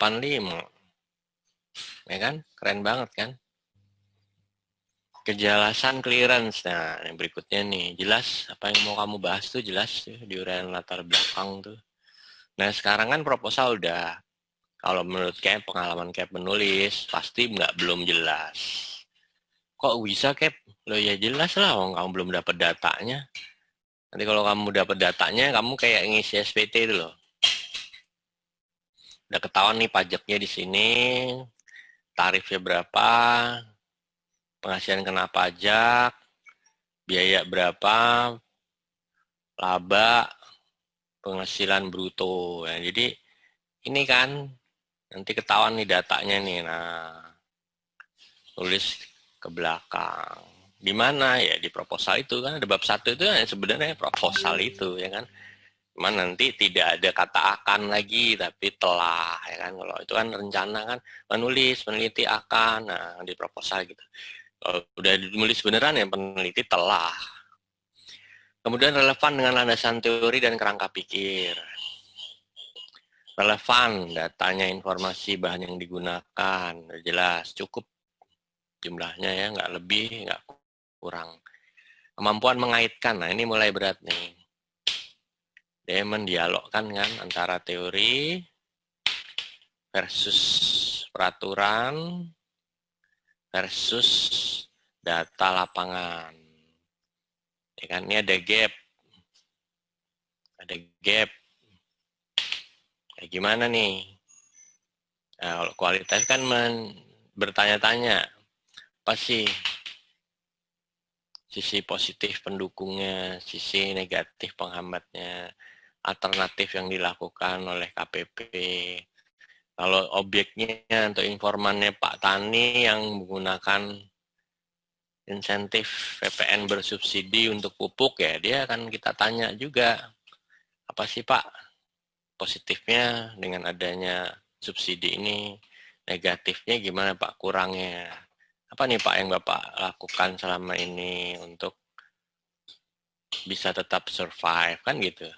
85. Ya kan? Keren banget kan? Kejelasan clearance. Nah, yang berikutnya nih, jelas apa yang mau kamu bahas tuh jelas tuh di uraian latar belakang tuh. Nah, sekarang kan proposal udah. Kalau menurut Cap, pengalaman Cap menulis, pasti belum jelas. Kok bisa Cap? Lo ya jelas lah, kamu belum dapat datanya. Nanti kalau kamu dapat datanya, kamu kayak ngisi SPT itu loh. Udah ketahuan nih pajaknya di sini, tarifnya berapa, penghasilan kena pajak, biaya berapa, laba, penghasilan bruto. Ya, jadi ini kan nanti ketahuan nih datanya nih. Nah, tulis ke belakang. Di mana ya di proposal itu kan ada bab 1 itu kan sebenarnya proposal itu ya kan. Cuman nanti tidak ada kata akan lagi tapi telah ya kan. Kalau itu kan rencana kan menulis, meneliti akan. Nah, di proposal gitu. Kalau udah menulis beneran ya peneliti telah. Kemudian relevan dengan landasan teori dan kerangka pikir. Relevan datanya, informasi, bahan yang digunakan, jelas cukup jumlahnya ya, nggak lebih, nggak kurang. Kemampuan mengaitkan, nah ini mulai berat nih. Dia mendialogkan kan antara teori versus peraturan versus data lapangan. Ya kan, ini ada gap. Ada gap. Kayak gimana nih? Nah, kalau kualitas kan bertanya-tanya, apa sih sisi positif pendukungnya, sisi negatif penghambatnya, alternatif yang dilakukan oleh KPP. Kalau objeknya atau informannya Pak Tani yang menggunakan insentif PPN bersubsidi untuk pupuk ya, dia akan kita tanya juga, apa sih Pak positifnya dengan adanya subsidi ini, negatifnya gimana Pak kurangnya? Apa nih Pak yang Bapak lakukan selama ini untuk bisa tetap survive kan gitu.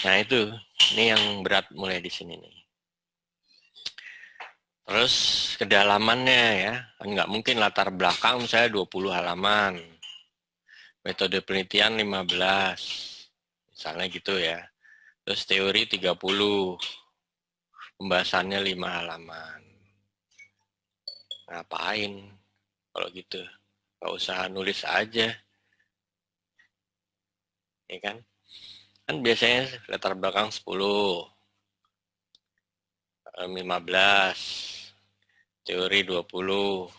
Nah itu, ini yang berat mulai di sini nih. Terus kedalamannya ya, kan nggak mungkin latar belakang misalnya 20 halaman, metode penelitian 15, misalnya gitu ya. Terus teori 30, pembahasannya 5 halaman. Ngapain kalau gitu? Nggak usah nulis aja, ya kan? Kan biasanya latar belakang 10, 15, teori 20,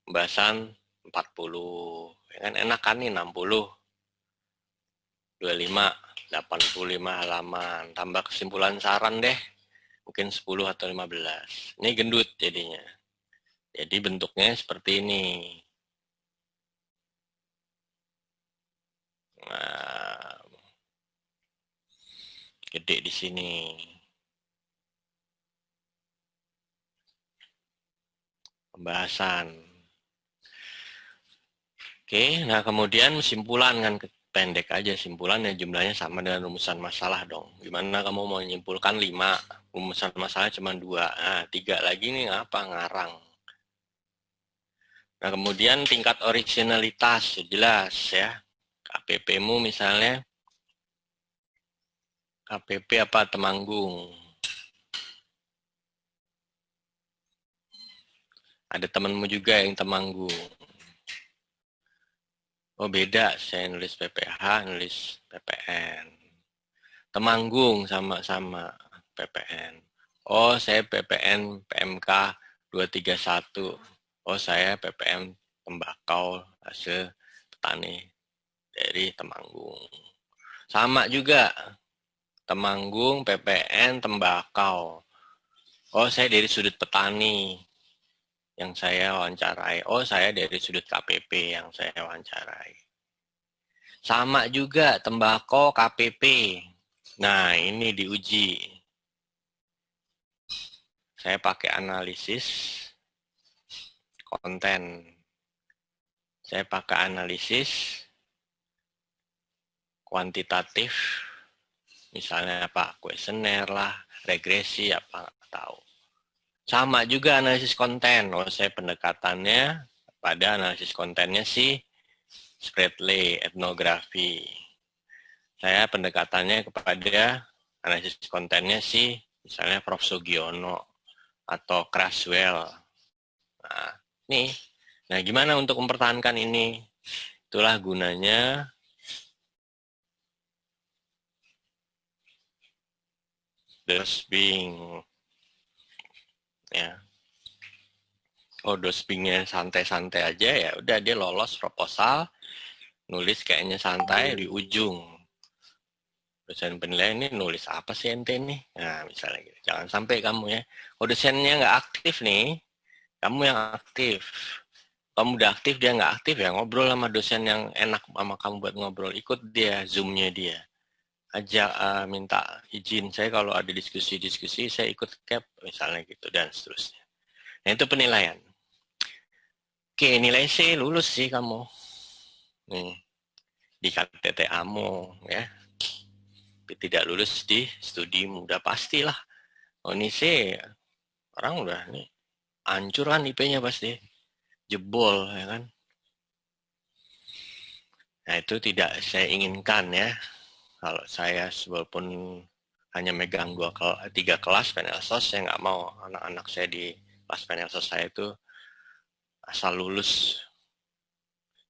pembahasan 40. Ya kan enak kan nih 60, 25, 85 halaman. Tambah kesimpulan saran deh. Mungkin 10 atau 15. Ini gendut jadinya. Jadi bentuknya seperti ini. Nah, gede di sini. Pembahasan. Oke, nah kemudian simpulan kan pendek aja simpulannya jumlahnya sama dengan rumusan masalah dong. Gimana kamu mau menyimpulkan 5, rumusan masalah cuma 2. Nah, 3 lagi nih apa ngarang. Nah, kemudian tingkat originalitas jelas ya. KPP-mu misalnya KPP apa Temanggung. Ada temanmu juga yang Temanggung. Oh beda, saya nulis PPH, nulis PPN. Temanggung sama-sama PPN. Oh saya PPN PMK 231. Oh saya PPN tembakau hasil petani dari Temanggung. Sama juga, Temanggung PPN tembakau. Oh saya dari sudut petani yang saya wawancarai. Oh, saya dari sudut KPP yang saya wawancarai. Sama juga tembakau KPP. Nah, ini diuji. Saya pakai analisis konten. Saya pakai analisis kuantitatif. Misalnya apa? Kuesioner lah, regresi apa nggak tahu. Sama juga analisis konten. Saya pendekatannya pada analisis kontennya si Spratly, etnografi. Saya pendekatannya kepada analisis kontennya si misalnya Prof. Sugiono atau Craswell. Nah, nih. Nah, gimana untuk mempertahankan ini? Itulah gunanya Dosbing. Ya. Dosbingnya santai-santai aja, ya udah dia lolos proposal, nulis kayaknya santai di ujung. Dosen penilaian ini nulis apa sih ente nih? Nah, misalnya gitu. Jangan sampai kamu ya. Dosennya nggak aktif nih, kamu yang aktif. Kamu udah aktif, dia nggak aktif, ya ngobrol sama dosen yang enak sama kamu buat ngobrol. Ikut dia, Zoom-nya dia. Ajak, minta izin. Saya kalau ada diskusi-diskusi, saya ikut cap, misalnya gitu, dan seterusnya. Nah, itu penilaian. Oke, nilai C lulus sih kamu. Nih, di KTTA-mu, ya. Tapi tidak lulus di studimu, udah pastilah. Ini C, orang udah nih, hancur kan IP-nya pasti. Jebol, ya kan. Nah, itu tidak saya inginkan ya. Kalau saya walaupun hanya megang 3 kelas penelsos, saya nggak mau anak-anak saya di kelas penelsos saya itu asal lulus.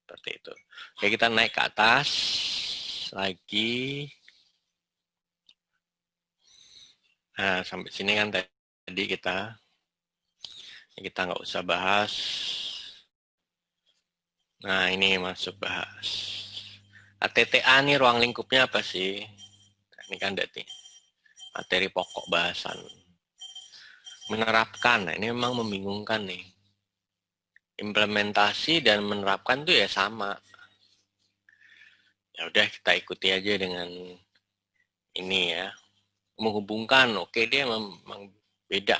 Seperti itu. Oke, kita naik ke atas lagi. Nah, sampai sini kan tadi kita nggak usah bahas. Nah, ini masuk bahas. ATTA nih ruang lingkupnya apa sih? Nah, ini kan berarti materi pokok bahasan. Menerapkan, nah ini memang membingungkan nih. Implementasi dan menerapkan tuh ya sama. Ya udah kita ikuti aja dengan ini ya. Menghubungkan, oke dia memang beda.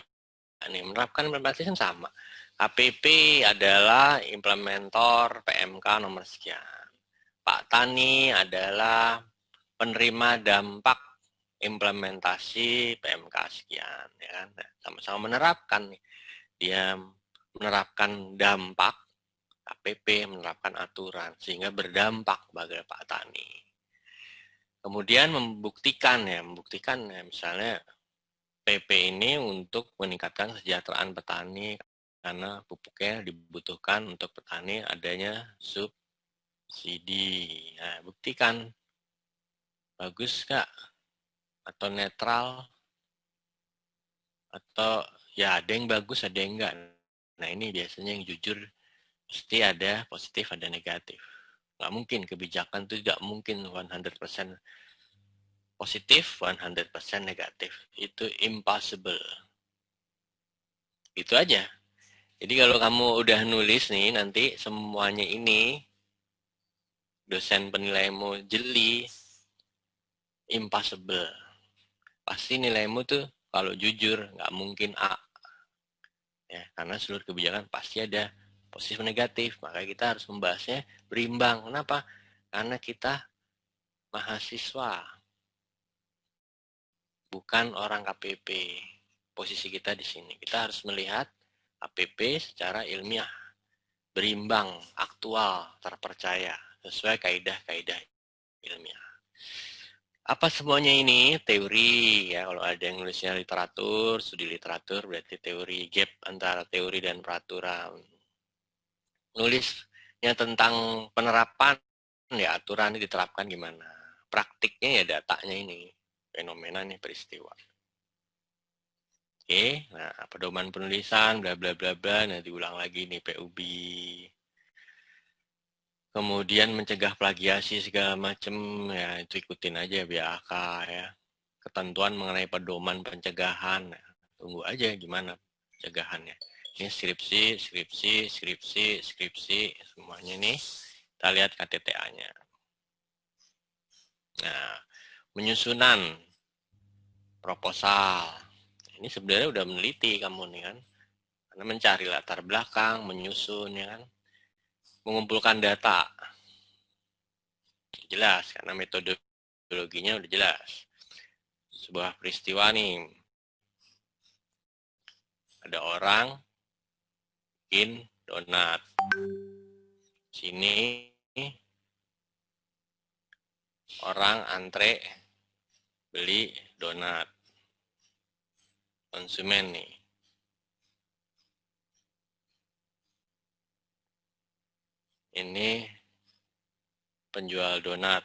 Nih, menerapkan implementasi kan sama. KPP adalah implementor PMK nomor sekian. Pak Tani adalah penerima dampak implementasi PMK sekian, ya kan? Sama-sama menerapkan. Dia menerapkan dampak, KPP menerapkan aturan sehingga berdampak bagi Pak Tani. Kemudian membuktikan ya misalnya PP ini untuk meningkatkan kesejahteraan petani karena pupuknya dibutuhkan untuk petani adanya subsidi. Nah, buktikan bagus nggak atau netral atau ya ada yang bagus ada yang enggak. Nah, ini biasanya yang jujur pasti ada positif ada negatif. Nggak mungkin kebijakan itu tidak mungkin 100% positif 100% negatif. Itu impossible. Itu aja. Jadi kalau kamu udah nulis nih, nanti semuanya ini, dosen penilaimu jeli, impossible. Pasti nilaimu tuh, kalau jujur, nggak mungkin A. Ya, karena seluruh kebijakan pasti ada positif negatif. Maka kita harus membahasnya berimbang. Kenapa? Karena kita mahasiswa, bukan orang KPP. Posisi kita di sini. Kita harus melihat KPP secara ilmiah. Berimbang, aktual, terpercaya, sesuai kaidah-kaidah ilmiah. Apa semuanya ini? Teori ya. Kalau ada yang nulisnya literatur, studi literatur berarti teori, gap antara teori dan peraturan. Nulisnya tentang penerapan ya, aturan ini diterapkan gimana. Praktiknya ya datanya ini, fenomena nih, peristiwa. Oke, nah pedoman penulisan bla bla bla bla, nah diulang lagi nih PUB. Kemudian mencegah plagiasi segala macam ya, itu ikutin aja BAK ya. Ketentuan mengenai pedoman pencegahan. Nah, tunggu aja gimana pencegahannya. Ini skripsi semuanya nih. Kita lihat KTTA-nya. Nah, menyusunan proposal. Ini sebenarnya udah meneliti kamu nih kan. Karena mencari latar belakang, menyusun ya kan. Mengumpulkan data. Jelas karena metodologinya udah jelas. Sebuah peristiwa nih, Ada orang bikin donat. Sini orang antre beli donat. Konsumen nih. Ini penjual donat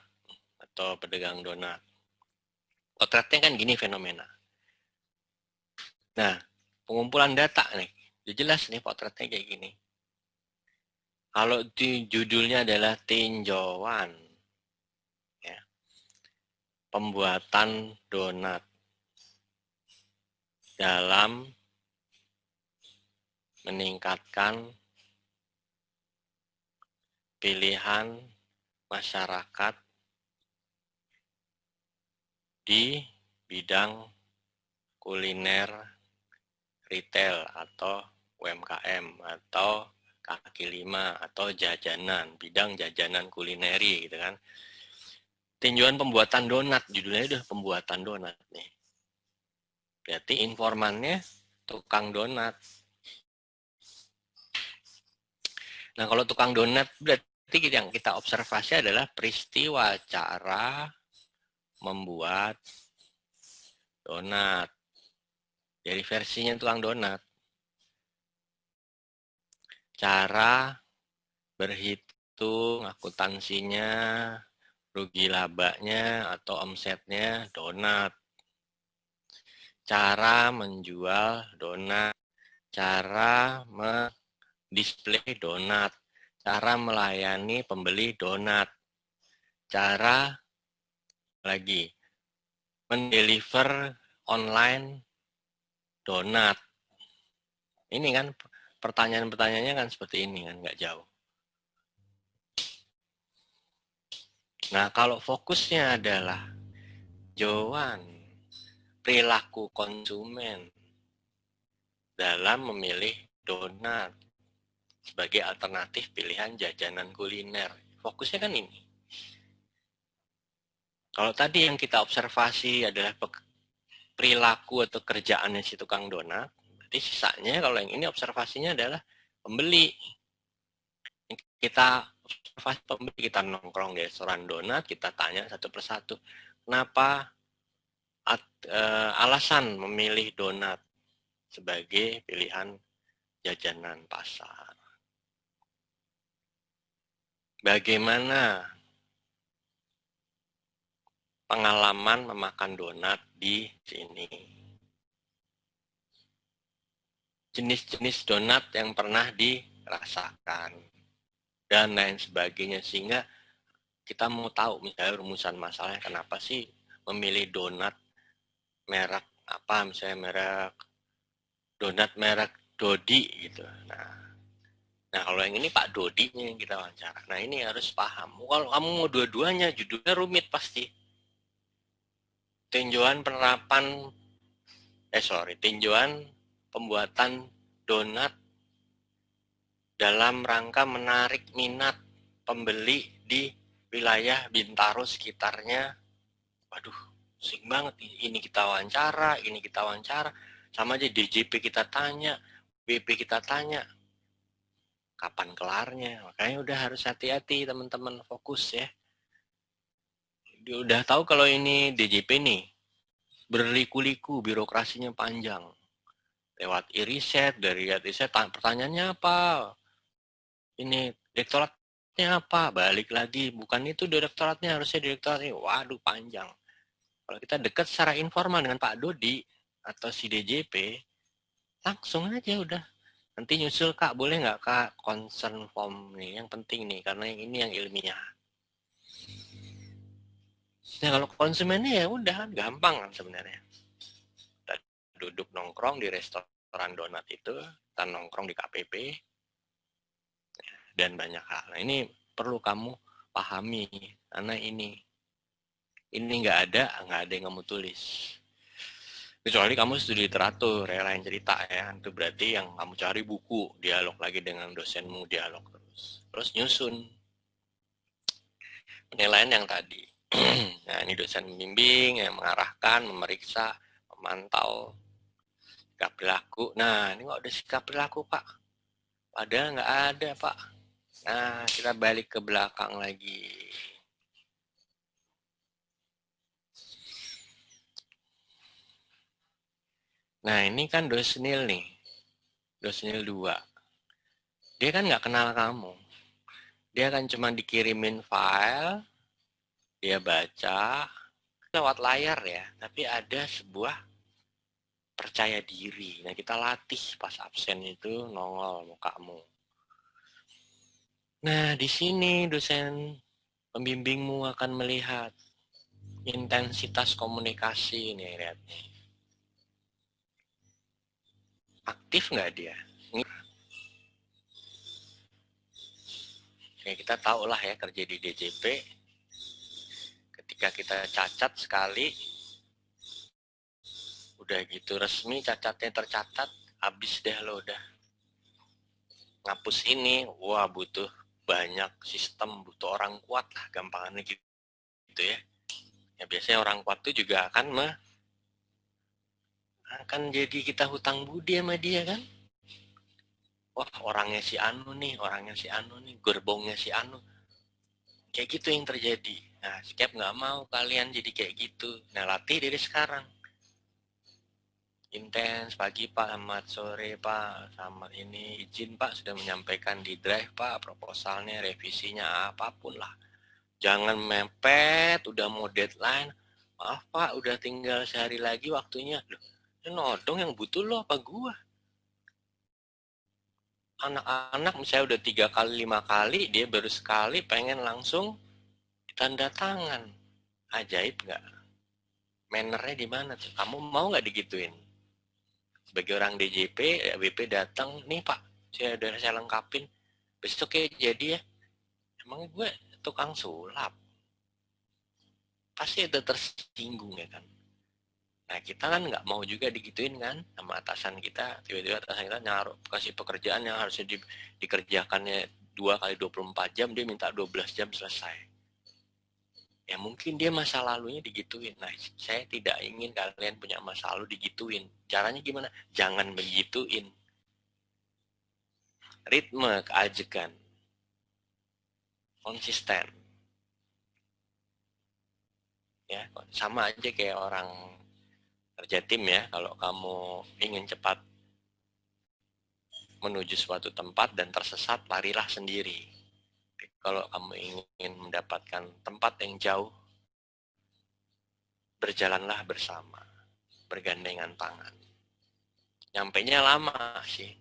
atau pedagang donat. Potretnya kan gini fenomena. Nah, pengumpulan data nih. Udah jelas nih potretnya kayak gini. Kalau di judulnya adalah tinjauan, ya, pembuatan donat dalam meningkatkan pilihan masyarakat di bidang kuliner retail atau UMKM atau kaki lima atau jajanan, bidang jajanan kulineri gitu kan. Tinjauan pembuatan donat, judulnya udah pembuatan donat nih. Berarti informannya tukang donat. Nah, kalau tukang donat berarti yang kita observasi adalah peristiwa cara membuat donat. Dari versinya tukang donat. Cara berhitung akuntansinya, rugi labanya atau omsetnya donat. Cara menjual donat, cara display donat, cara melayani pembeli donat, cara lagi mendeliver online donat. Ini kan pertanyaan-pertanyaannya kan seperti ini kan, nggak jauh. Nah, kalau fokusnya adalah jawaban perilaku konsumen dalam memilih donat sebagai alternatif pilihan jajanan kuliner. Fokusnya kan ini. Kalau tadi yang kita observasi adalah perilaku atau kerjaannya si tukang donat, berarti sisanya kalau yang ini observasinya adalah pembeli. Kita observasi pembeli, kita nongkrong di restoran donat, kita tanya satu persatu, kenapa alasan memilih donat sebagai pilihan jajanan pasar. Bagaimana pengalaman memakan donat di sini? Jenis-jenis donat yang pernah dirasakan dan lain sebagainya, sehingga kita mau tahu misalnya rumusan masalahnya kenapa sih memilih donat merek apa, misalnya donat merek Dodi gitu. Nah, kalau yang ini Pak Dodinya yang kita wawancara. Nah, ini harus paham. Kalau kamu mau dua-duanya, judulnya rumit pasti. Tinjauan tinjauan pembuatan donat dalam rangka menarik minat pembeli di wilayah Bintaro sekitarnya. Waduh, sing banget. Ini kita wawancara, sama aja DJP kita tanya, BP kita tanya. Kapan kelarnya? Makanya udah harus hati-hati teman-teman, fokus ya. Dia udah tahu kalau ini DJP nih, berliku-liku, birokrasinya panjang. Lewat e-riset, dari riset, pertanyaannya apa? Ini direktoratnya apa? Balik lagi, bukan itu direktoratnya, harusnya direktoratnya. Waduh, panjang. Kalau kita dekat secara informal dengan Pak Dodi atau si DJP, langsung aja udah. Nanti nyusul Kak, boleh nggak Kak concern form nih, yang penting nih, karena yang ini yang ilmiah. Nah kalau konsumennya ya udah gampang kan sebenarnya. Kita duduk nongkrong di restoran donat itu, kita nongkrong di KPP, dan banyak hal. Nah ini perlu kamu pahami, karena ini nggak ada yang kamu tulis. Kecuali kamu studi literatur, ya lain cerita ya. Itu berarti yang kamu cari buku, dialog lagi dengan dosenmu, dialog terus nyusun penilaian yang tadi. Nah ini dosen membimbing yang mengarahkan, memeriksa, memantau sikap perilaku. Nah, ini kok ada sikap perilaku, Pak? Padahal nggak ada, Pak. Nah, kita balik ke belakang lagi. Nah, ini kan Dosnil nih. Dosnil 2. Dia kan nggak kenal kamu. Dia kan cuma dikirimin file, dia baca, lewat layar ya. Tapi ada sebuah percaya diri. Nah, kita latih pas absen itu nongol mukamu. Nah, di sini dosen pembimbingmu akan melihat intensitas komunikasi nih, lihat nih. Aktif nggak dia? Ya, kita tahu lah ya kerja di DJP. Ketika kita cacat sekali, udah gitu resmi cacatnya tercatat, habis deh lo udah. Ngapus ini, wah butuh banyak sistem, butuh orang kuat lah, gampangannya gitu ya. Ya biasanya orang kuat itu juga akan jadi kita hutang budi sama dia kan. Wah orangnya si Anu nih, gerbongnya si Anu. Kayak gitu yang terjadi. Nah, Skep nggak mau kalian jadi kayak gitu. Nah, latih dari sekarang. Intens, pagi Pak, selamat sore Pak, selamat ini, izin Pak, sudah menyampaikan di drive Pak, proposalnya, revisinya, apapun lah. Jangan mepet, udah mau deadline. Maaf Pak, udah tinggal sehari lagi waktunya. Loh, ini nodong yang butuh lo apa gua? Anak-anak misalnya udah 3 kali, 5 kali, dia baru sekali pengen langsung tanda tangan. Ajaib nggak? Mannernya di mana tuh? Kamu mau nggak digituin? Sebagai orang DJP, WP datang, nih Pak, saya lengkapin. Besok ya jadi ya. Emang gue tukang sulap? Pasti itu tersinggung ya kan. Nah kita kan nggak mau juga digituin kan sama atasan kita. Tiba-tiba atasan kita naruh kasih pekerjaan yang harusnya dikerjakannya 2 kali 24 jam, dia minta 12 jam selesai. Ya mungkin dia masa lalunya digituin. Nah saya tidak ingin kalian punya masa lalu digituin. Caranya gimana? Jangan begituin. Ritme keajekan. Konsisten. Ya, sama aja kayak orang kerja tim ya. Kalau kamu ingin cepat menuju suatu tempat dan tersesat, larilah sendiri. Kalau kamu ingin mendapatkan tempat yang jauh, berjalanlah bersama, bergandengan tangan. Nyampainya lama sih,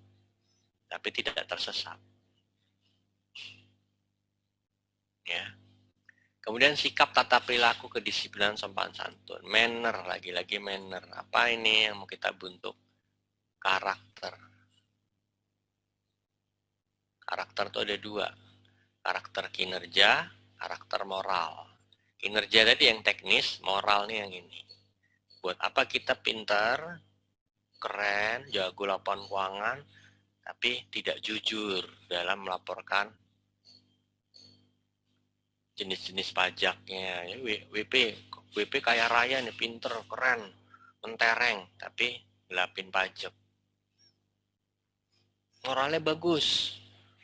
tapi tidak tersesat. Ya. Kemudian sikap tata perilaku kedisiplinan sopan santun. Manner, lagi-lagi manner. Apa ini yang mau kita bentuk? Karakter. Karakter itu ada 2. Karakter kinerja, karakter moral. Kinerja tadi yang teknis, moralnya yang ini. Buat apa kita pintar, keren, jago laporan keuangan, tapi tidak jujur dalam melaporkan jenis-jenis pajaknya. WP kaya raya nih, pinter, keren, mentereng, tapi ngelapin pajak. Moralnya bagus,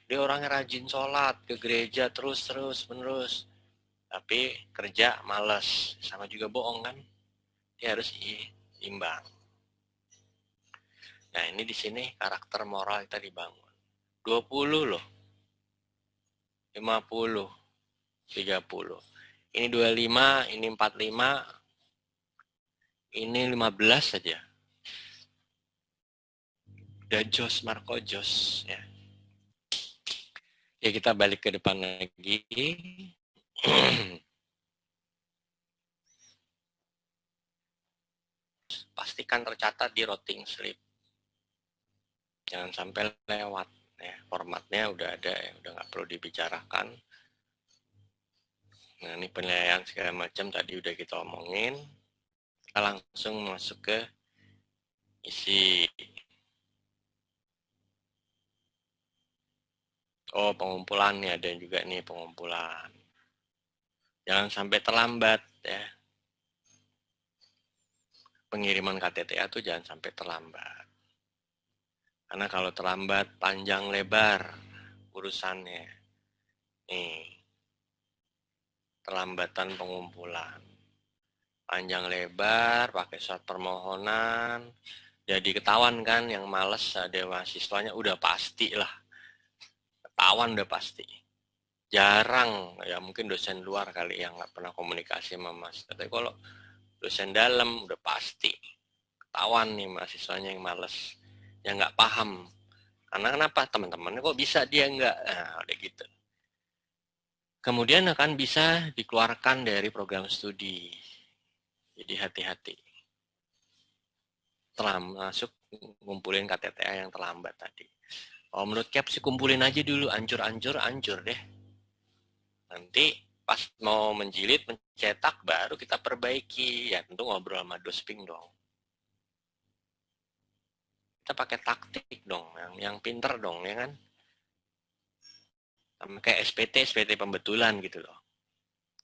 dia orangnya rajin sholat, ke gereja terus menerus, tapi kerja malas, sama juga bohong kan. Dia harus imbang. Nah ini di sini karakter moral kita dibangun. 20 loh, 50, 30. Ini 25, ini 45, ini 15 saja. Udah Jos, Marco Jos ya. Ya kita balik ke depan lagi. Pastikan tercatat di routing slip. Jangan sampai lewat ya. Formatnya udah ada ya, udah nggak perlu dibicarakan. Nah ini penilaian segala macam tadi udah kita omongin. Kita langsung masuk ke isi. Oh pengumpulan nih, ada juga nih pengumpulan. Jangan sampai terlambat ya. Pengiriman KTTA tuh jangan sampai terlambat. Karena kalau terlambat panjang lebar urusannya. Nih, terlambatan pengumpulan. Panjang lebar, pakai surat permohonan. Jadi ketahuan kan yang males ada mahasiswanya udah pasti lah. Ketahuan udah pasti. Jarang, ya mungkin dosen luar kali yang nggak pernah komunikasi sama mas. Tapi kalau dosen dalam udah pasti. Ketahuan nih mahasiswanya yang males. Yang nggak paham. Karena kenapa? Teman-temannya kok bisa dia nggak? Nah, udah gitu. Kemudian akan bisa dikeluarkan dari program studi. Jadi hati-hati. Masuk ngumpulin KTTA yang terlambat tadi. Kalau menurut Cap sih kumpulin aja dulu, ancur deh. Nanti pas mau menjilid, mencetak, baru kita perbaiki. Ya tentu ngobrol sama dosping dong. Kita pakai taktik dong, yang pinter dong, ya kan? Sama kayak SPT pembetulan gitu loh.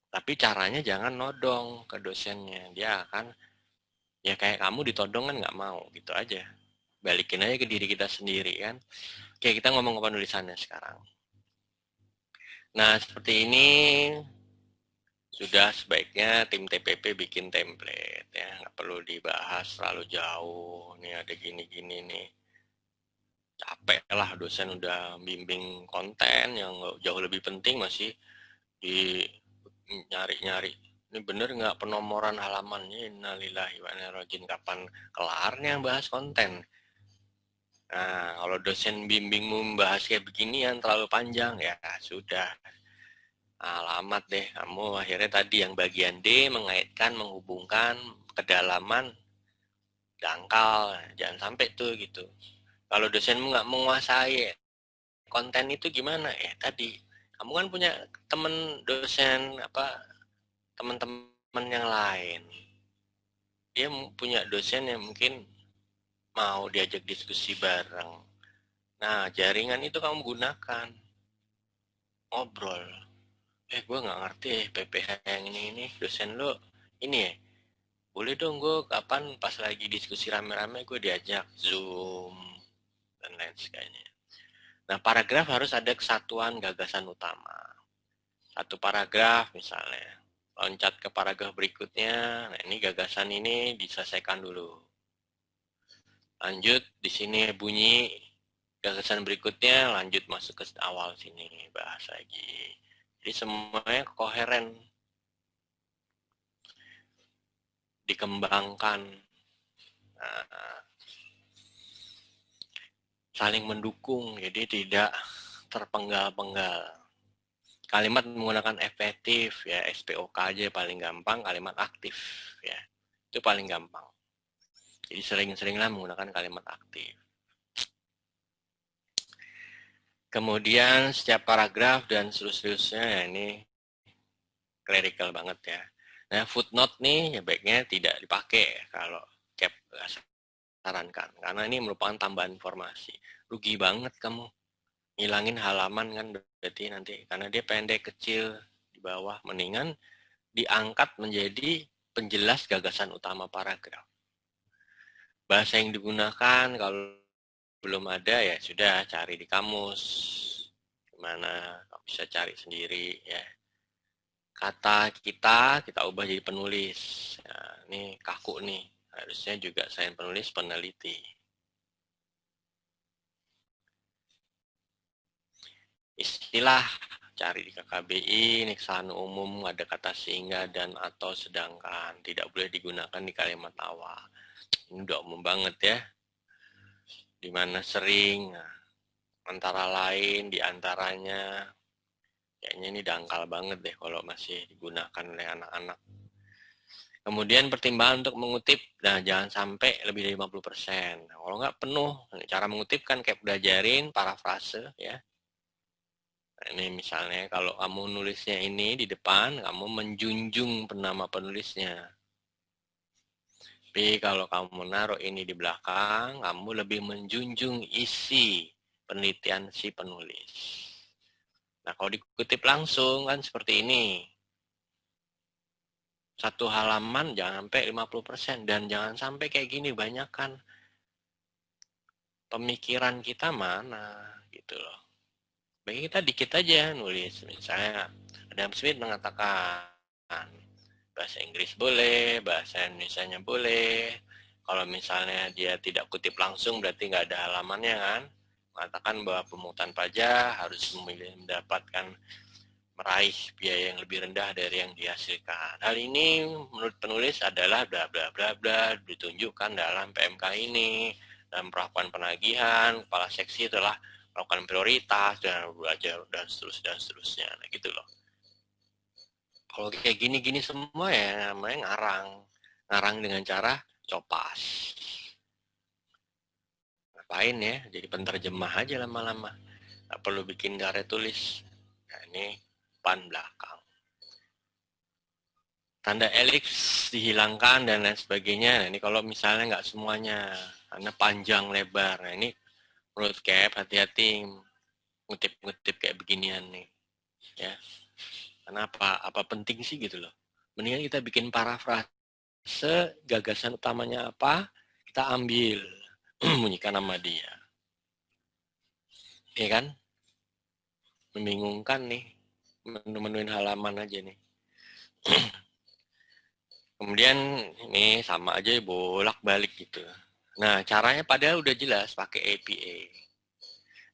Tapi caranya jangan nodong ke dosennya. Dia akan, ya kayak kamu ditodong kan nggak mau, gitu aja. Balikin aja ke diri kita sendiri kan. Oke, kita ngomong ke penulisannya sekarang. Nah, seperti ini sudah sebaiknya tim TPP bikin template ya, nggak perlu dibahas terlalu jauh. Nih ada gini-gini nih. Capek lah dosen udah bimbing konten yang jauh lebih penting masih di nyari-nyari. Ini bener nggak penomoran halamannya? Innalillahi wa inna ilaihi raji'un. Kapan kelarnya yang bahas konten? Nah, kalau dosen bimbingmu membahas kayak beginian terlalu panjang, ya sudah. Alamat deh, kamu akhirnya tadi yang bagian D mengaitkan, menghubungkan kedalaman, dangkal, jangan sampai tuh gitu. Kalau dosenmu nggak menguasai konten itu gimana? Tadi, kamu kan punya temen dosen, teman-teman yang lain. Dia punya dosen yang mungkin mau diajak diskusi bareng. Nah, jaringan itu kamu gunakan. Ngobrol. Gue nggak ngerti PPH yang ini dosen lo ini ya. Boleh dong gue kapan pas lagi diskusi rame-rame gue diajak Zoom dan lain sebagainya. Nah, paragraf harus ada kesatuan gagasan utama. Satu paragraf misalnya. Loncat ke paragraf berikutnya. Nah, ini gagasan ini diselesaikan dulu. Lanjut di sini bunyi gagasan berikutnya, lanjut masuk ke awal sini bahas lagi. Jadi semuanya koheren, dikembangkan, saling mendukung, jadi tidak terpenggal-penggal. Kalimat menggunakan efektif, ya SPOK aja paling gampang, kalimat aktif, ya itu paling gampang. Jadi sering-seringlah menggunakan kalimat aktif. Kemudian setiap paragraf dan seterusnya, ya ini clerical banget ya. Nah, footnote nih ya baiknya tidak dipakai kalau Cap sarankan, karena ini merupakan tambahan informasi. Rugi banget kamu ngilangin halaman kan berarti nanti, karena dia pendek kecil di bawah, mendingan diangkat menjadi penjelas gagasan utama paragraf. Bahasa yang digunakan kalau belum ada ya sudah cari di kamus, gimana bisa cari sendiri ya. Kata kita ubah jadi penulis. Nah, ini kaku nih, harusnya juga saya penulis peneliti. Istilah cari di KKBI, Niksan umum ada kata sehingga dan atau sedangkan, tidak boleh digunakan di kalimat awal. Ini udah umum banget ya. Dimana sering, antara lain, diantaranya, kayaknya ini dangkal banget deh kalau masih digunakan oleh anak-anak. Kemudian pertimbangan untuk mengutip, nah jangan sampai lebih dari 50%. Nah, kalau nggak penuh, cara mengutip kan kayak udah ajarin, parafrase ya. Nah, ini misalnya kalau kamu nulisnya ini di depan, kamu menjunjung nama penulisnya. Tapi kalau kamu naruh ini di belakang, kamu lebih menjunjung isi penelitian si penulis. Nah, kalau dikutip langsung kan seperti ini. Satu halaman jangan sampai 50%, dan jangan sampai kayak gini banyak kan. pemikiran kita mana gitu loh. Bagi kita dikit aja nulis. Misalnya Adam Smith mengatakan bahasa Inggris boleh, bahasa Indonesianya boleh. Kalau misalnya dia tidak kutip langsung berarti nggak ada halamannya kan. Mengatakan bahwa pemungutan pajak harus mendapatkan meraih biaya yang lebih rendah dari yang dihasilkan. Hal ini menurut penulis adalah bla bla bla bla ditunjukkan dalam PMK ini. Dalam perlakuan penagihan, kepala seksi telah melakukan prioritas dan belajar dan seterusnya. Nah, gitu loh. Kalau kayak gini-gini semua ya namanya ngarang. Ngarang dengan cara copas. Ngapain ya? Jadi penterjemah aja lama-lama. Nggak perlu bikin karet tulis. Nah, ini depan belakang. Tanda elips dihilangkan dan lain sebagainya. Nah, ini kalau misalnya nggak semuanya, karena panjang lebar. Nah, ini menurut Cap hati-hati ngutip-ngutip kayak beginian nih. Ya, kenapa? Apa penting sih gitu loh? Mendingan kita bikin parafrase, gagasan utamanya apa, kita ambil, bunyikan nama dia. Ya kan? Membingungkan nih, menu-menuin halaman aja nih. Kemudian ini sama aja bolak-balik gitu. Nah, caranya padahal udah jelas pakai APA.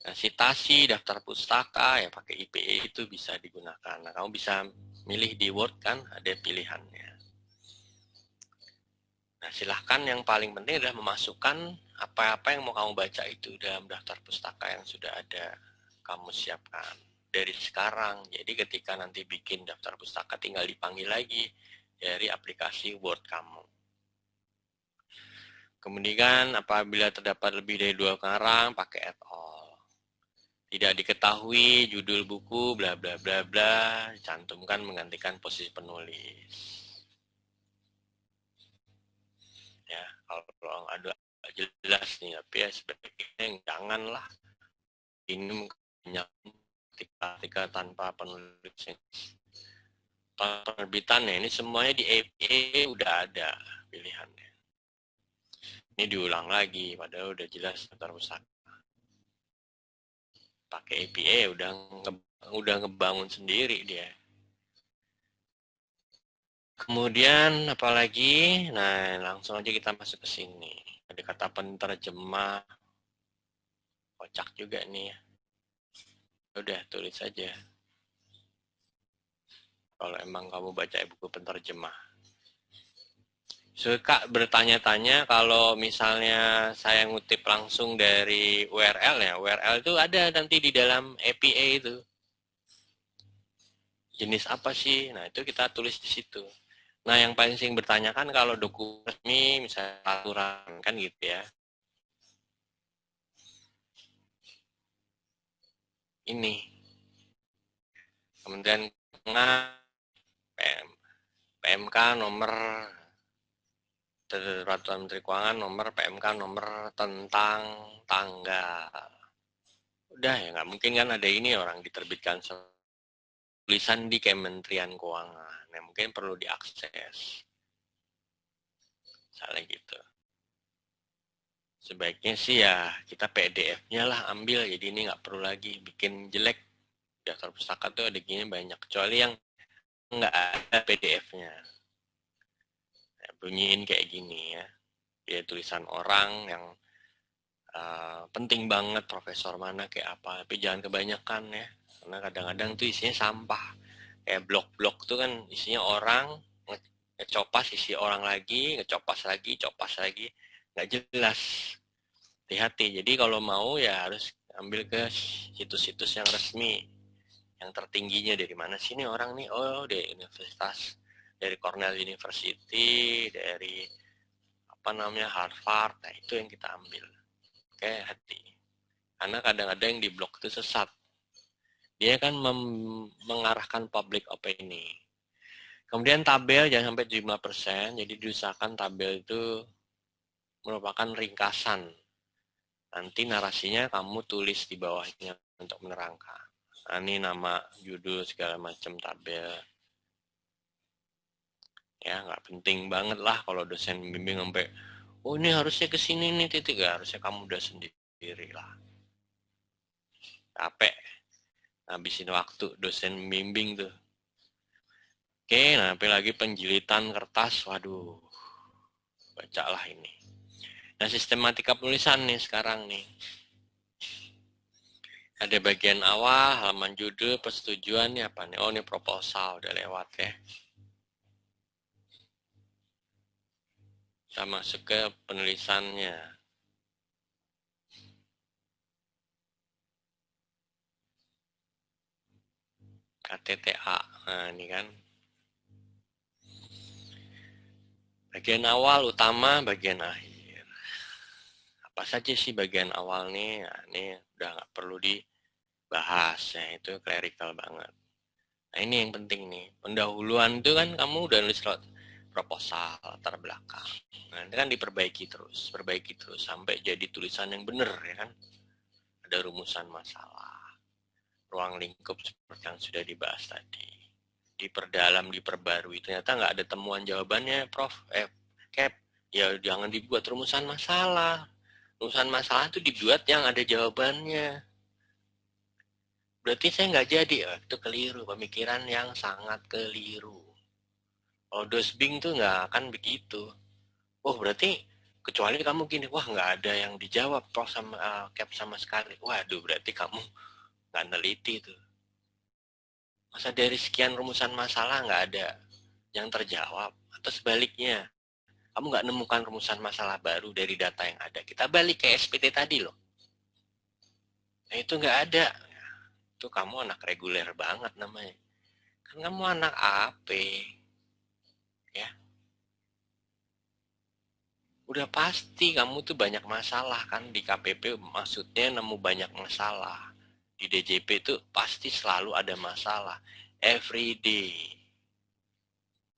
Nah, citasi, daftar pustaka, ya pakai IPA itu bisa digunakan. Nah, kamu bisa milih di Word kan, ada pilihannya. Nah, silahkan yang paling penting adalah memasukkan apa-apa yang mau kamu baca itu dalam daftar pustaka yang sudah ada kamu siapkan dari sekarang. Jadi ketika nanti bikin daftar pustaka tinggal dipanggil lagi dari aplikasi Word kamu. Kemudian apabila terdapat lebih dari 2 karang, pakai add all. Tidak diketahui judul buku, bla bla bla bla, cantumkan menggantikan posisi penulis. Ya, kalau ada jelas nih, tapi ya sebaiknya janganlah. Ini banyak ketika tanpa penulis. Penerbitannya ini semuanya di APA udah ada pilihannya. Ini diulang lagi, padahal udah jelas daftar pustaka. Pakai APA udah ngebangun sendiri dia. Kemudian apalagi, nah langsung aja kita masuk ke sini. Ada kata penerjemah, kocak juga nih ya. Udah tulis aja. Kalau emang kamu baca buku penerjemah. Suka bertanya-tanya kalau misalnya saya ngutip langsung dari URL ya, URL itu ada nanti di dalam APA itu. Jenis apa sih? Nah, itu kita tulis di situ. Nah, yang paling sering bertanya kan kalau dokumen resmi, misalnya aturan kan gitu ya. Ini Kementerian PMK nomor Peraturan Menteri Keuangan nomor PMK nomor tentang tanggal. Udah ya nggak mungkin kan ada ini orang diterbitkan tulisan di Kementerian Keuangan. Nah, mungkin perlu diakses. Misalnya gitu. Sebaiknya sih ya kita PDF-nya lah ambil. Jadi ini nggak perlu lagi bikin jelek. Daftar pustaka tuh ada gini banyak. Kecuali yang nggak ada PDF-nya. Nah, bunyiin kayak gini ya. Dia tulisan orang yang penting banget profesor mana kayak apa. Tapi jangan kebanyakan ya. Karena kadang-kadang tuh isinya sampah. Kayak blog-blog tuh kan isinya orang ngecopas isi orang lagi, ngecopas lagi, copas lagi, nggak jelas. Hati-hati. Jadi kalau mau ya harus ambil ke situs-situs yang resmi, yang tertingginya dari mana sih nih orang nih? Oh, dari universitas, dari Cornell University, dari apa namanya Harvard. Nah, itu yang kita ambil. Oke, hati. Karena kadang-kadang yang di blog itu sesat. Dia kan mengarahkan public opinion. Kemudian tabel jangan sampai 75%. Jadi diusahakan tabel itu merupakan ringkasan. Nanti narasinya kamu tulis di bawahnya untuk menerangkan. Nah, ini nama, judul, segala macam tabel. Ya, nggak penting banget lah kalau dosen bimbing sampai, oh ini harusnya ke sini nih titik. Harusnya kamu udah sendiri sendiri lah. Capek habisin waktu dosen bimbing tuh. Oke, nah apalagi penjilitan kertas, waduh, bacalah ini. Nah, sistematika penulisan nih sekarang nih. Ada bagian awal, halaman judul, persetujuan nih apa nih? Oh, ini proposal, udah lewat ya. Kita masuk ke penulisannya. KTTA, nah ini kan. Bagian awal, utama, bagian akhir. Apa saja sih bagian awal nih? Nah, ini udah nggak perlu dibahas ya, itu clerical banget. Nah ini yang penting nih, pendahuluan itu kan kamu udah nulis proposal latar belakang. Nah ini kan diperbaiki terus sampai jadi tulisan yang benar ya kan. Ada rumusan masalah, ruang lingkup seperti yang sudah dibahas tadi. Diperdalam, diperbarui. Ternyata nggak ada temuan jawabannya, Prof. Cap, ya jangan dibuat rumusan masalah. Rumusan masalah itu dibuat yang ada jawabannya. Berarti saya nggak jadi. Itu keliru, pemikiran yang sangat keliru. Kalau dosbing tuh nggak akan begitu. Oh berarti kecuali kamu gini, wah nggak ada yang dijawab Prof sama Cap sama sekali. Waduh berarti kamu nggak neliti tuh. Masa dari sekian rumusan masalah nggak ada yang terjawab? Atau sebaliknya, kamu nggak nemukan rumusan masalah baru dari data yang ada. Kita balik ke SPT tadi loh. Nah itu nggak ada. Itu kamu anak reguler banget namanya. Kan kamu anak AP. Ya, udah pasti kamu tuh banyak masalah kan di KPP, maksudnya nemu banyak masalah. Di DJP itu pasti selalu ada masalah. Every day.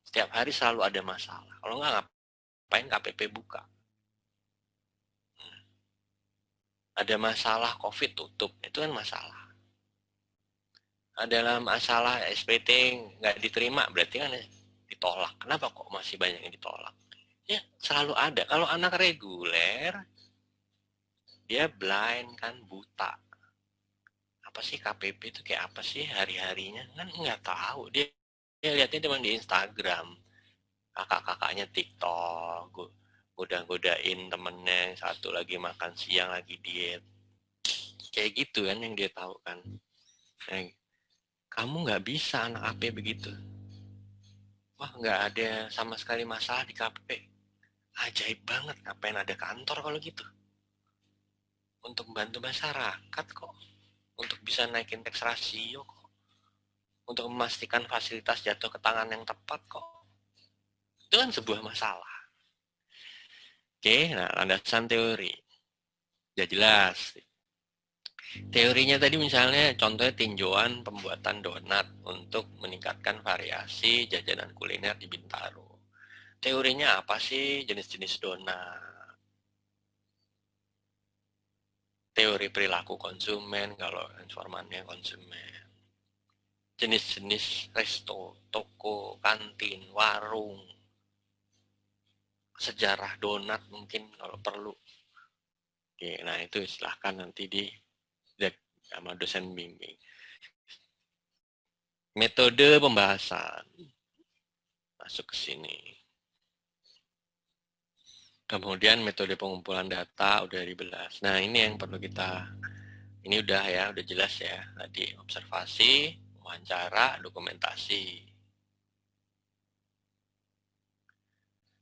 Setiap hari selalu ada masalah. Kalau nggak ngapain KPP buka? Ada masalah COVID tutup, itu kan masalah. Ada masalah SPT nggak diterima, berarti kan ditolak. Kenapa kok masih banyak yang ditolak? Ya selalu ada. Kalau anak reguler, dia blind kan, buta. Apa sih KPP itu kayak apa sih hari-harinya? Kan nggak tahu. Dia lihatnya cuma di Instagram. Kakak-kakaknya TikTok, goda-godain temennya, satu lagi makan siang, lagi diet. Kayak gitu kan yang dia tahu kan. Nah, kamu nggak bisa anak AP begitu. Wah nggak ada sama sekali masalah di KPP. Ajaib banget, ngapain ada kantor kalau gitu? Untuk membantu masyarakat kok. Untuk bisa naikin teks rasio kok. Untuk memastikan fasilitas jatuh ke tangan yang tepat kok. Itu kan sebuah masalah. Oke, nah landasan teori. Sudah jelas. Teorinya tadi misalnya contohnya tinjauan pembuatan donat untuk meningkatkan variasi jajanan kuliner di Bintaro. Teorinya apa sih jenis-jenis donat? Teori perilaku konsumen kalau informannya konsumen. Jenis-jenis resto, toko, kantin, warung. Sejarah donat mungkin kalau perlu. Oke, nah itu silahkan nanti di sama dosen bimbing. Metode pembahasan. Masuk ke sini. Kemudian metode pengumpulan data udah dibahas. Nah ini yang perlu kita, ini udah ya, udah jelas ya. Tadi observasi, wawancara, dokumentasi.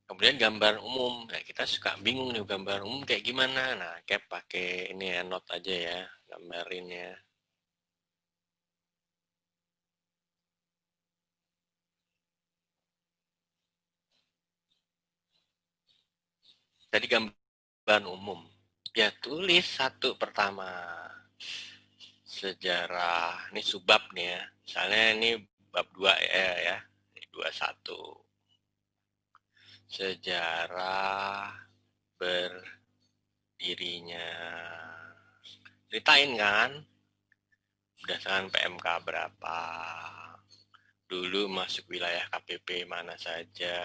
Kemudian gambar umum. Nah, kita suka bingung nih gambar umum kayak gimana. Nah, kayak pakai ini ya, note aja ya, gambarinnya. Tadi gambaran umum. Ya tulis satu pertama. Sejarah, ini subbab nih ya. Misalnya ini bab 2 ya. 21. Sejarah berdirinya. Ceritain kan, berdasarkan PMK berapa. Dulu masuk wilayah KPP mana saja.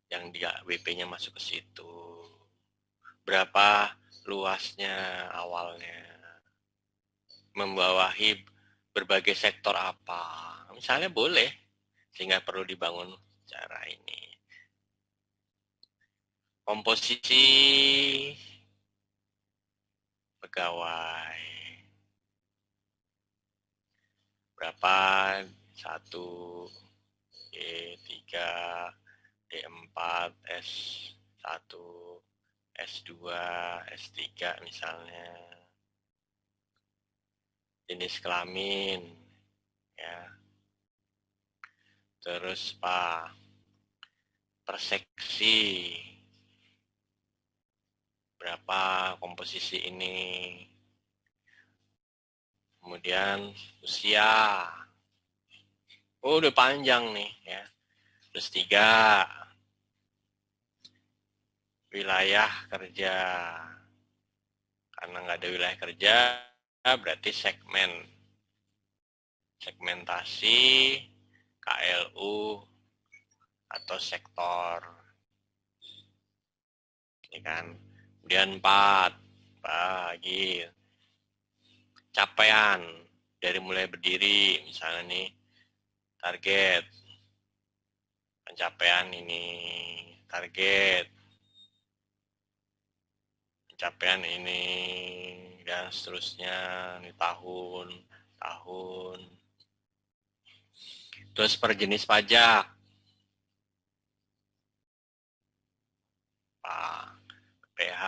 Yang dia WP-nya masuk ke situ. Berapa luasnya awalnya, membawahi berbagai sektor apa. Misalnya boleh, sehingga perlu dibangun cara ini. Komposisi pegawai. Berapa? 1, E3, D4, S1, S2, S3 misalnya. Jenis kelamin, ya. Terus per seksi, berapa komposisi ini. Kemudian usia. Oh, udah panjang nih, ya. Terus 3, wilayah kerja. Karena nggak ada wilayah kerja, berarti segmentasi, KLU, atau sektor. Ini kan. Kemudian 4, bagi capaian dari mulai berdiri, misalnya nih target pencapaian ini, target pencapaian ini, dan seterusnya ini tahun. Terus per jenis pajak, PH,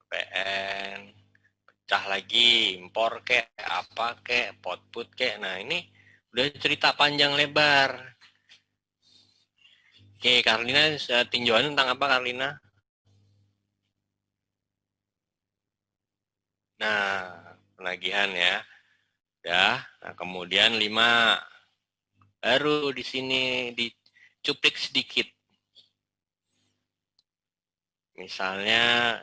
PN, pecah lagi, impor kek, apa kek, output kek. Nah ini udah cerita panjang lebar. Oke, Karlina tinjauan tentang apa, Karlina? Nah, penagihan ya. Ya, nah kemudian 5, baru di sini dicuplik sedikit. Misalnya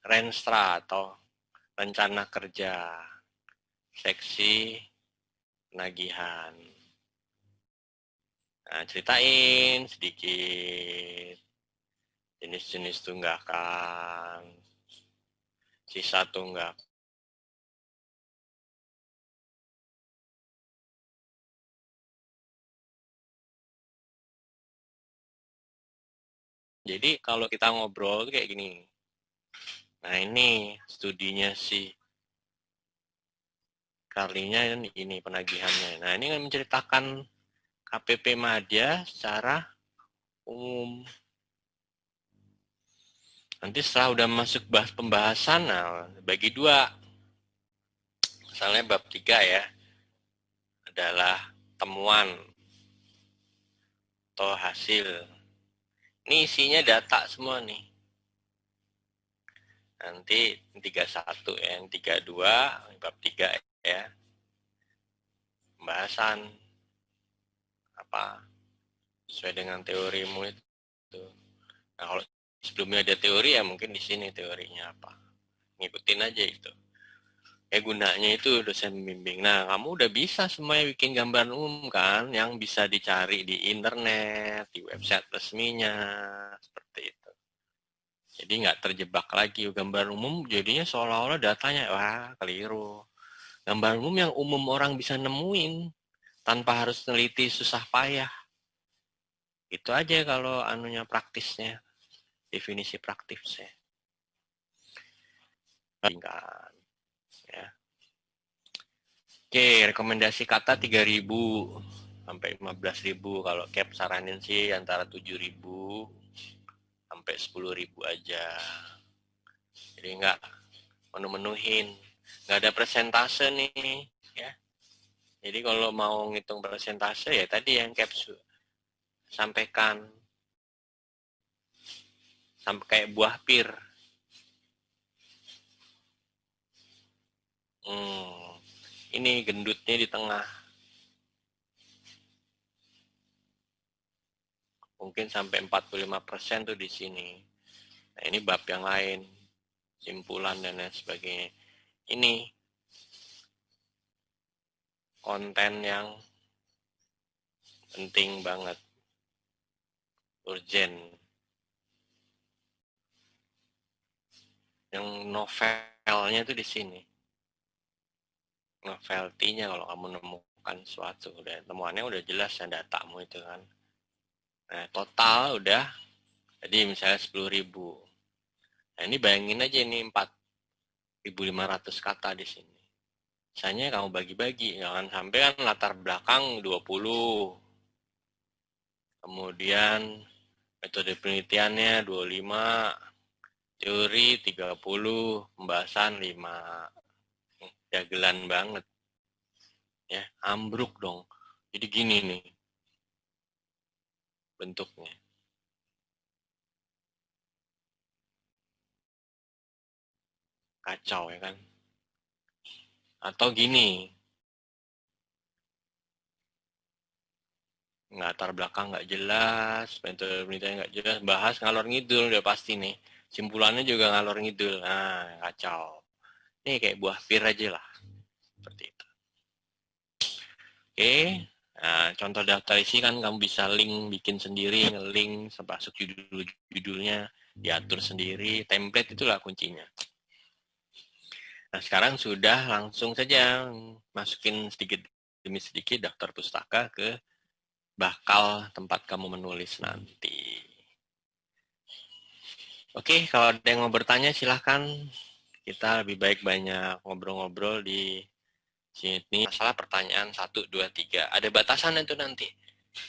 Renstra atau rencana kerja, seksi penagihan. Nah, ceritain sedikit jenis-jenis tunggakan, sisa tunggak. Jadi kalau kita ngobrol kayak gini. Nah, ini studinya si Karlinya ini penagihannya. Nah, ini menceritakan KPP Madya secara umum. Nanti setelah udah masuk pembahasan, nah, bagi 2. Misalnya bab 3 ya, adalah temuan atau hasil. Ini isinya data semua nih. Nanti 31 ya, yang 32, bab 3 ya. Pembahasan apa sesuai dengan teorimu itu. Nah, kalau sebelumnya ada teori ya mungkin di sini teorinya apa. Ngikutin aja itu. Gunanya itu dosen membimbing. Nah, kamu udah bisa semuanya bikin gambaran umum kan, yang bisa dicari di internet, di website resminya, seperti itu. Jadi nggak terjebak lagi. Gambaran umum jadinya seolah-olah datanya, wah keliru. Gambaran umum yang umum orang bisa nemuin, tanpa harus neliti susah payah. Itu aja kalau anunya praktisnya, definisi praktisnya. Bandingkan. Ya. Oke, rekomendasi kata 3.000 sampai 15.000. Kalau cap saranin sih antara 7.000 sampai 10.000 aja. Jadi nggak menu-menuhin. Nggak ada persentase nih. Ya. Jadi kalau mau ngitung persentase ya tadi yang cap sampaikan. Sampai kayak buah pir. Ini gendutnya di tengah. Mungkin sampai 45% tuh di sini. Nah, ini bab yang lain. Simpulan dan lain sebagainya. Ini konten yang penting banget. Urgent. Yang novelnya itu di sini. Novelty-nya kalau kamu nemukan suatu. Udah, temuannya udah jelas ya datamu itu kan. Nah, total udah. Jadi misalnya 10.000. Nah, ini bayangin aja ini 4.500 kata di sini. Misalnya kamu bagi-bagi. Jangan sampai kan latar belakang 20. Kemudian metode penelitiannya 25. Teori 30. Pembahasan 5. Jagelan banget. Ya, ambruk dong. Jadi gini nih bentuknya. Kacau ya kan. Atau gini, nggak latar belakang nggak jelas, metode penelitiannya nggak jelas, bahas ngalor ngidul udah pasti nih. Simpulannya juga ngalor ngidul. Nah, kacau. Ini kayak buah pir aja lah. Seperti itu. Oke. Nah, contoh daftar isi kan kamu bisa link, bikin sendiri, nge-link, masuk judul-judulnya, diatur sendiri. Template itulah kuncinya. Nah, sekarang sudah langsung saja masukin sedikit demi sedikit daftar pustaka ke bakal tempat kamu menulis nanti. Oke, kalau ada yang mau bertanya silahkan. Kita lebih baik banyak ngobrol-ngobrol di sini. Masalah pertanyaan 1, 2, 3. Ada batasan itu nanti.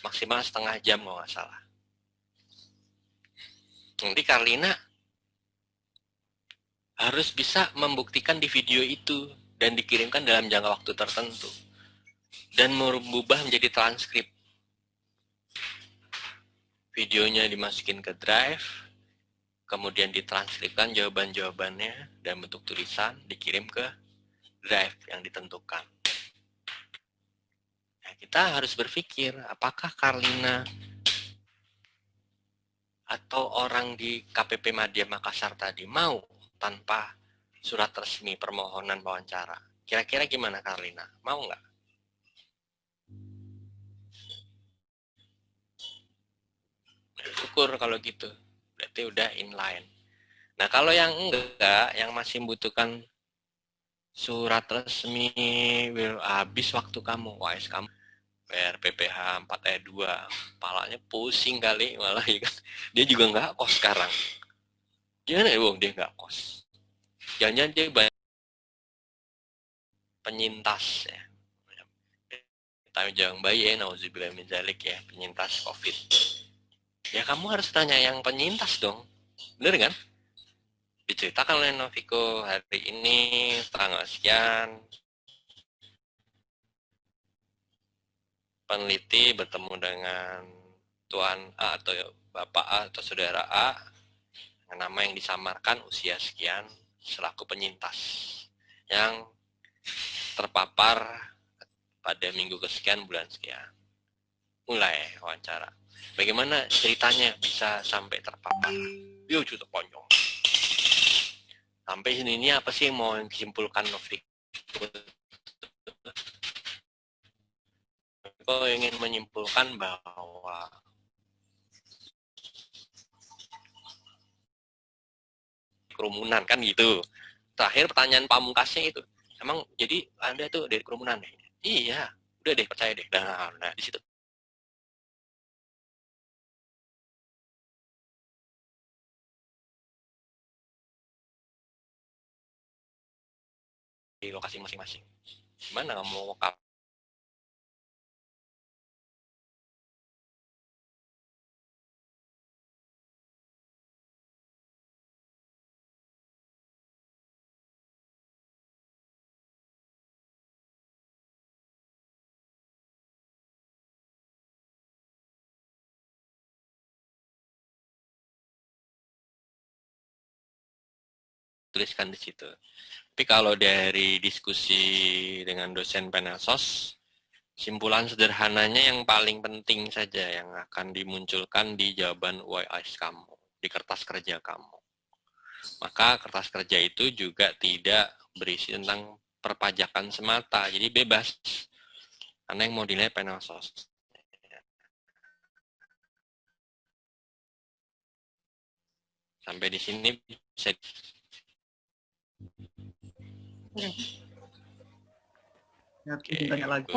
Maksimal setengah jam kalau nggak salah. Nanti Karlina harus bisa membuktikan di video itu dan dikirimkan dalam jangka waktu tertentu. Dan merubah menjadi transkrip. Videonya dimasukin ke drive, kemudian ditranskripkan jawaban-jawabannya dalam bentuk tulisan, dikirim ke drive yang ditentukan. Nah, kita harus berpikir, apakah Karlina atau orang di KPP Madya Makassar tadi mau tanpa surat resmi permohonan wawancara? Kira-kira gimana Karlina? Mau nggak? Nah, syukur kalau gitu. Berarti udah inline. Nah, kalau yang enggak, yang masih membutuhkan surat resmi, habis waktu kamu, WAS kamu, bayar PPh 4E2, kepalanya pusing kali malah ya kan. Dia juga nggak kos sekarang. Gimana ya, dia nggak kos. Jangan-jangan dia banyak penyintas ya. Tapi jangan bayi ya, nauzubillah min zalik ya, penyintas COVID. Ya kamu harus tanya yang penyintas dong. Bener kan? Diceritakan oleh Noviko hari ini tanggal sekian, peneliti bertemu dengan Tuan A atau Bapak A atau Saudara A dengan nama yang disamarkan usia sekian selaku penyintas yang terpapar pada minggu kesekian bulan sekian. Mulai wawancara. Bagaimana ceritanya bisa sampai terpapar? Yo, cukup konyol. Sampai sini ini apa sih yang mau disimpulkan Novik? Kau ingin menyimpulkan bahwa kerumunan kan gitu. Terakhir pertanyaan pamungkasnya itu, emang jadi Anda tuh dari kerumunan deh? Iya, udah deh percaya deh. Nah di situ di lokasi masing-masing. Gimana kamu mau tuliskan di situ? Tapi kalau dari diskusi dengan dosen Penelsos, simpulan sederhananya yang paling penting saja yang akan dimunculkan di jawaban UAS kamu, di kertas kerja kamu. Maka kertas kerja itu juga tidak berisi tentang perpajakan semata, jadi bebas. Karena yang mau dinilai Penelsos. Sampai di sini bisa Ya, Oke, izin tanya lagi.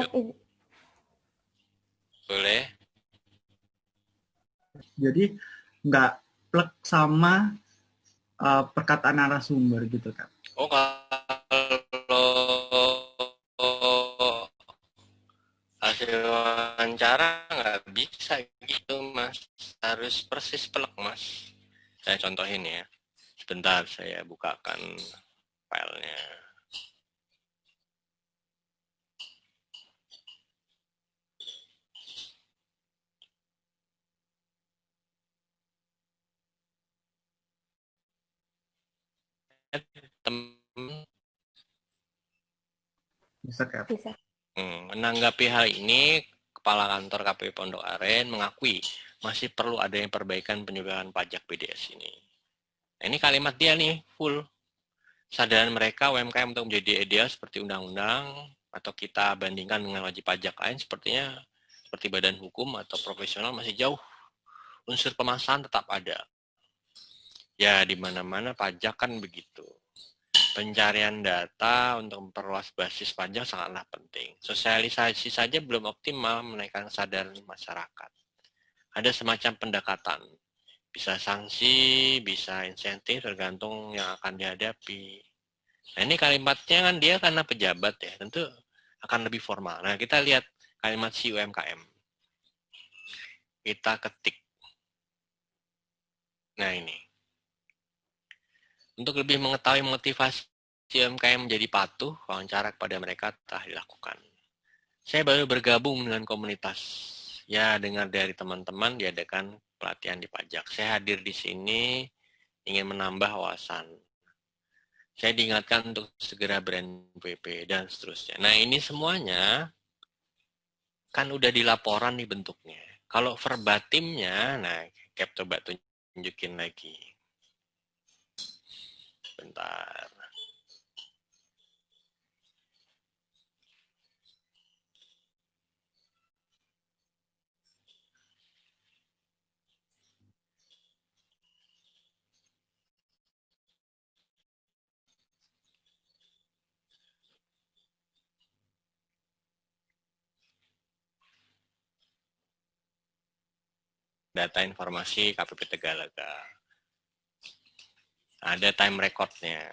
boleh. Jadi nggak plek sama perkataan narasumber gitu kan? Oh, kalau hasil wawancara nggak bisa gitu, Mas. Harus persis pelek, Mas. Saya contohin ya. Sebentar, saya bukakan filenya. Teman Bisa kayak Bisa. menanggapi hal ini, Kepala Kantor KPU Pondok Aren mengakui masih perlu adanya perbaikan penyuluhan pajak BDS ini. Nah, ini kalimat dia nih, full. Kesadaran mereka UMKM untuk menjadi ideal seperti undang-undang atau kita bandingkan dengan wajib pajak lain sepertinya seperti badan hukum atau profesional masih jauh. Unsur pemasaran tetap ada. Ya, di mana-mana pajak kan begitu. Pencarian data untuk memperluas basis pajak sangatlah penting. Sosialisasi saja belum optimal menaikkan kesadaran masyarakat. Ada semacam pendekatan. Bisa sanksi, bisa insentif tergantung yang akan dihadapi. Nah, ini kalimatnya kan dia karena pejabat ya, tentu akan lebih formal. Nah, kita lihat kalimat si UMKM. Kita ketik. Nah, ini. Untuk lebih mengetahui motivasi UMKM menjadi patuh, wawancara kepada mereka telah dilakukan. Saya baru bergabung dengan komunitas. Ya, dengar dari teman-teman diadakan pelatihan di pajak. Saya hadir di sini ingin menambah wawasan. Saya diingatkan untuk segera ber-NPWP dan seterusnya. Nah, ini semuanya kan udah di laporan nih bentuknya. Kalau verbatimnya, nah, Cap coba tunjukin lagi. Bentar. Data informasi KPP Tegalaga. Ada time recordnya.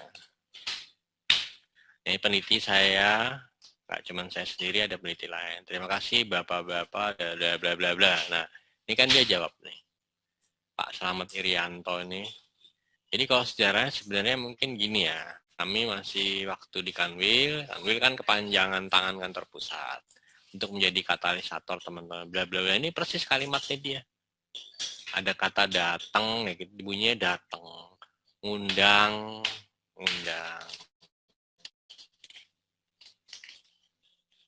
Ini peneliti saya, nggak cuma saya sendiri, ada peneliti lain. Terima kasih bapak-bapak, bla bla bla bla. Nah, ini kan dia jawab nih, Pak Slamet Irianto ini. Jadi kalau sejarahnya sebenarnya mungkin gini ya, kami masih waktu di Kanwil kan kepanjangan tangan kantor pusat untuk menjadi katalisator teman-teman, bla bla bla. Ini persis kalimatnya dia. Ada kata datang, ya gitu, bunyinya datang, ngundang, ngundang.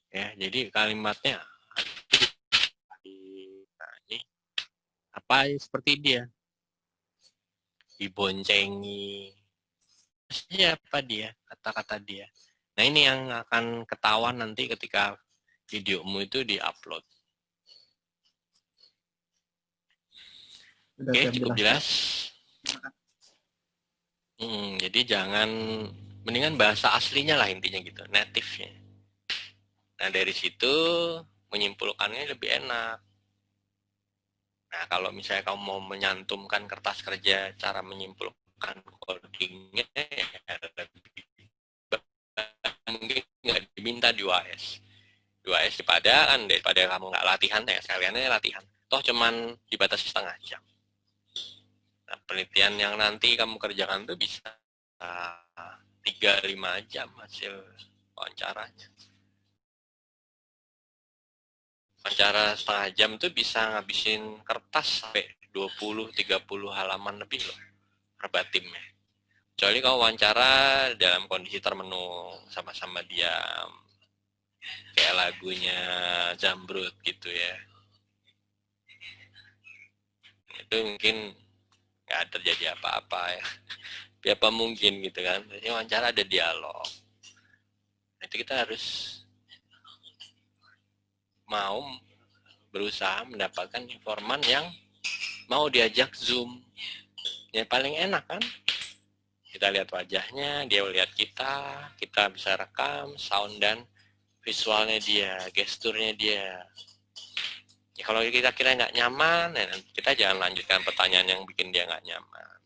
Ya, jadi kalimatnya nah, ini apa seperti dia diboncengi, siapa dia, kata-kata dia. Nah, ini yang akan ketahuan nanti ketika videomu itu diupload. Oke, cukup jelas. Jadi jangan, mendingan bahasa aslinya lah intinya gitu, native-nya. Nah, dari situ menyimpulkannya lebih enak. Nah, kalau misalnya kamu mau menyantumkan kertas kerja cara menyimpulkan codingnya, ya lebih mungkin nggak diminta di UAS. Di UAS daripada kamu nggak latihan ya, sekaliannya latihan. Toh cuman dibatasi setengah jam. Nah, penelitian yang nanti kamu kerjakan tuh bisa 3-5 jam hasil wawancaranya. Wawancara setengah jam tuh bisa ngabisin kertas sampai 20-30 halaman lebih loh verbatimnya. Kecuali kalau wawancara dalam kondisi termenung, sama-sama diam, kayak lagunya Zambrut gitu ya. Itu mungkin nggak terjadi apa-apa ya. Apa mungkin gitu kan. Jadi wawancara ada dialog. Itu kita harus mau berusaha mendapatkan informan yang mau diajak Zoom. Yang paling enak kan Kita lihat wajahnya, dia lihat kita bisa rekam sound dan visualnya dia, gesturnya dia. Ya, kalau kita kira nggak nyaman, ya kita jangan lanjutkan pertanyaan yang bikin dia nggak nyaman.